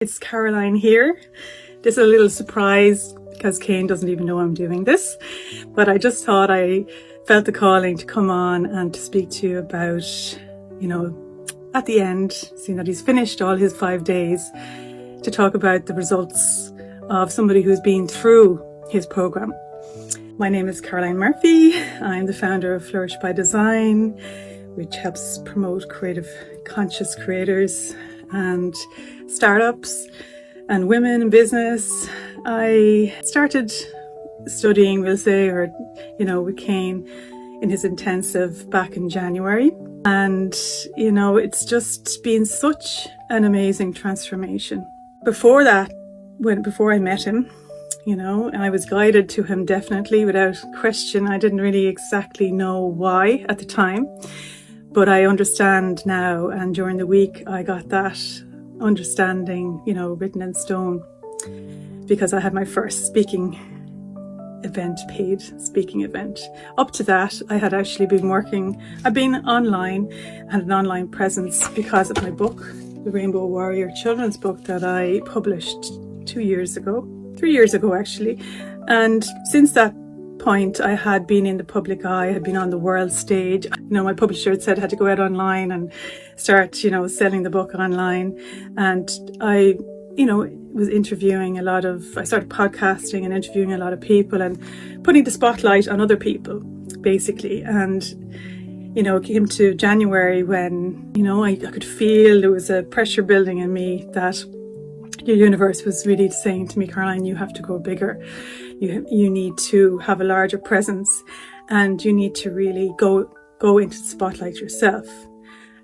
It's Caroline here. This is a little surprise because Kane doesn't even know I'm doing this, but I just thought I felt the calling to come on and to speak to you about, at the end, seeing that he's finished all his 5 days, to talk about the results of somebody who's been through his program. My name is Caroline Murphy. I'm the founder of Flourish by Design, which helps promote creative, conscious creators and startups and women in business. I started studying, with Kane in his intensive back in January. And, it's just been such an amazing transformation. Before that, before I met him, I was guided to him definitely without question. I didn't really exactly know why at the time, but I understand now. And during the week, I got that understanding, written in stone, because I had my first speaking event, paid speaking event. Up to that, I had actually I've been online, had an online presence because of my book, the Rainbow Warrior children's book that I published 3 years ago actually. And since that point, I had been in the public eye, I had been on the world stage. My publisher had said I had to go out online and start, selling the book online. And I, was interviewing I started podcasting and interviewing a lot of people and putting the spotlight on other people, basically. And, it came to January when, I could feel there was a pressure building in me that the universe was really saying to me, Caroline, you have to go bigger. You need to have a larger presence, and you need to really go into the spotlight yourself.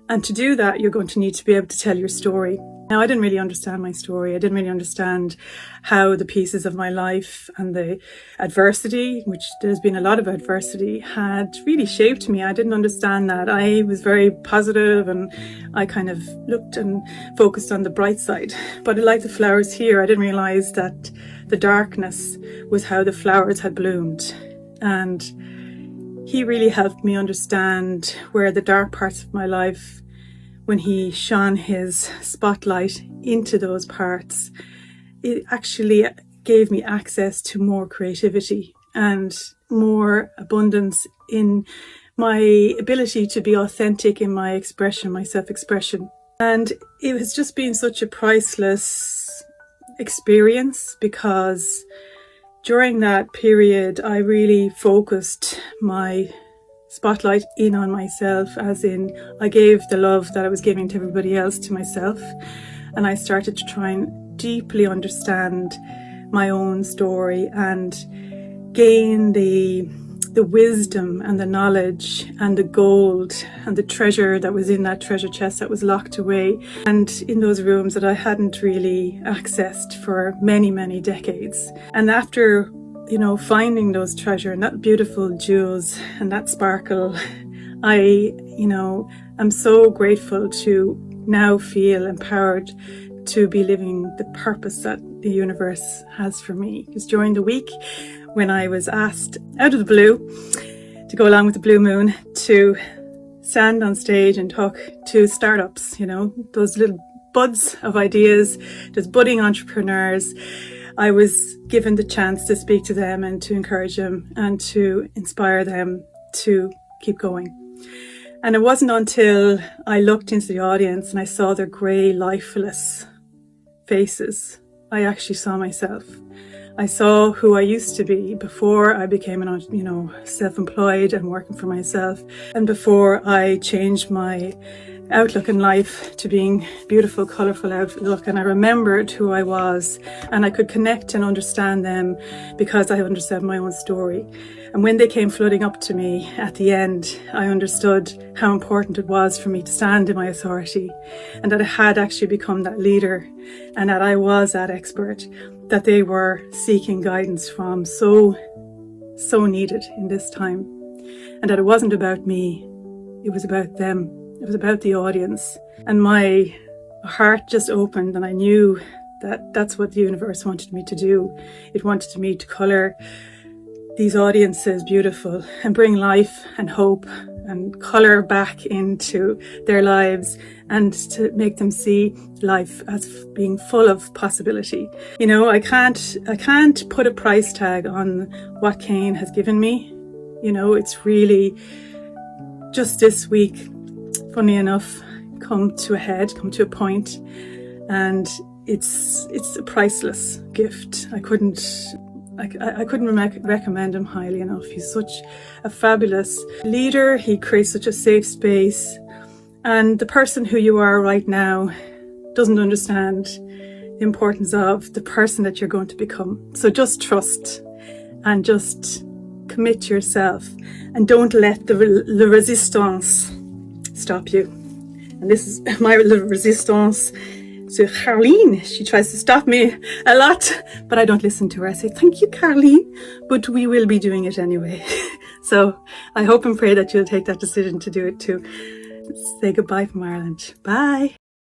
And to do that, you're going to need to be able to tell your story. Now, I didn't really understand my story. I didn't really understand how the pieces of my life and the adversity, which there's been a lot of adversity, had really shaped me. I didn't understand that. I was very positive and I kind of looked and focused on the bright side. But like the flowers here, I didn't realize that the darkness was how the flowers had bloomed. And he really helped me understand where the dark parts of my life, when he shone his spotlight into those parts, it actually gave me access to more creativity and more abundance in my ability to be authentic in my expression, my self-expression. And it has just been such a priceless experience, because during that period, I really focused my spotlight in on myself, as in I gave the love that I was giving to everybody else to myself. And I started to try and deeply understand my own story and gain the wisdom and the knowledge and the gold and the treasure that was in that treasure chest that was locked away and in those rooms that I hadn't really accessed for many, many decades. And after finding those treasure and that beautiful jewels and that sparkle, I, am so grateful to now feel empowered to be living the purpose that the universe has for me. Because during the week, when I was asked out of the blue to go along with the blue moon to stand on stage and talk to startups, those little buds of ideas, those budding entrepreneurs, I was given the chance to speak to them and to encourage them and to inspire them to keep going. And it wasn't until I looked into the audience and I saw their grey, lifeless faces, I actually saw myself. I saw who I used to be before I became self-employed and working for myself, and before I changed my outlook in life to being beautiful, colourful outlook. And I remembered who I was, and I could connect and understand them because I understood my own story. And when they came flooding up to me at the end, I understood how important it was for me to stand in my authority, and that I had actually become that leader, and that I was that expert that they were seeking guidance from, so needed in this time. And that it wasn't about me, it was about them. It was about the audience. And my heart just opened, and I knew that that's what the universe wanted me to do. It wanted me to colour these audiences beautiful and bring life and hope and colour back into their lives, and to make them see life as being full of possibility. You know, I can't put a price tag on what Cain has given me. You know, it's really just this week, funny enough, come to a point, and it's a priceless gift. I couldn't recommend him highly enough. He's such a fabulous leader. He creates such a safe space, and the person who you are right now doesn't understand the importance of the person that you're going to become. So just trust and just commit yourself, and don't let the resistance stop you. And this is my little resistance to Caroline. She tries to stop me a lot, but I don't listen to her. I say, thank you, Caroline, but we will be doing it anyway. So I hope and pray that you'll take that decision to do it too. Say goodbye from Ireland. Bye.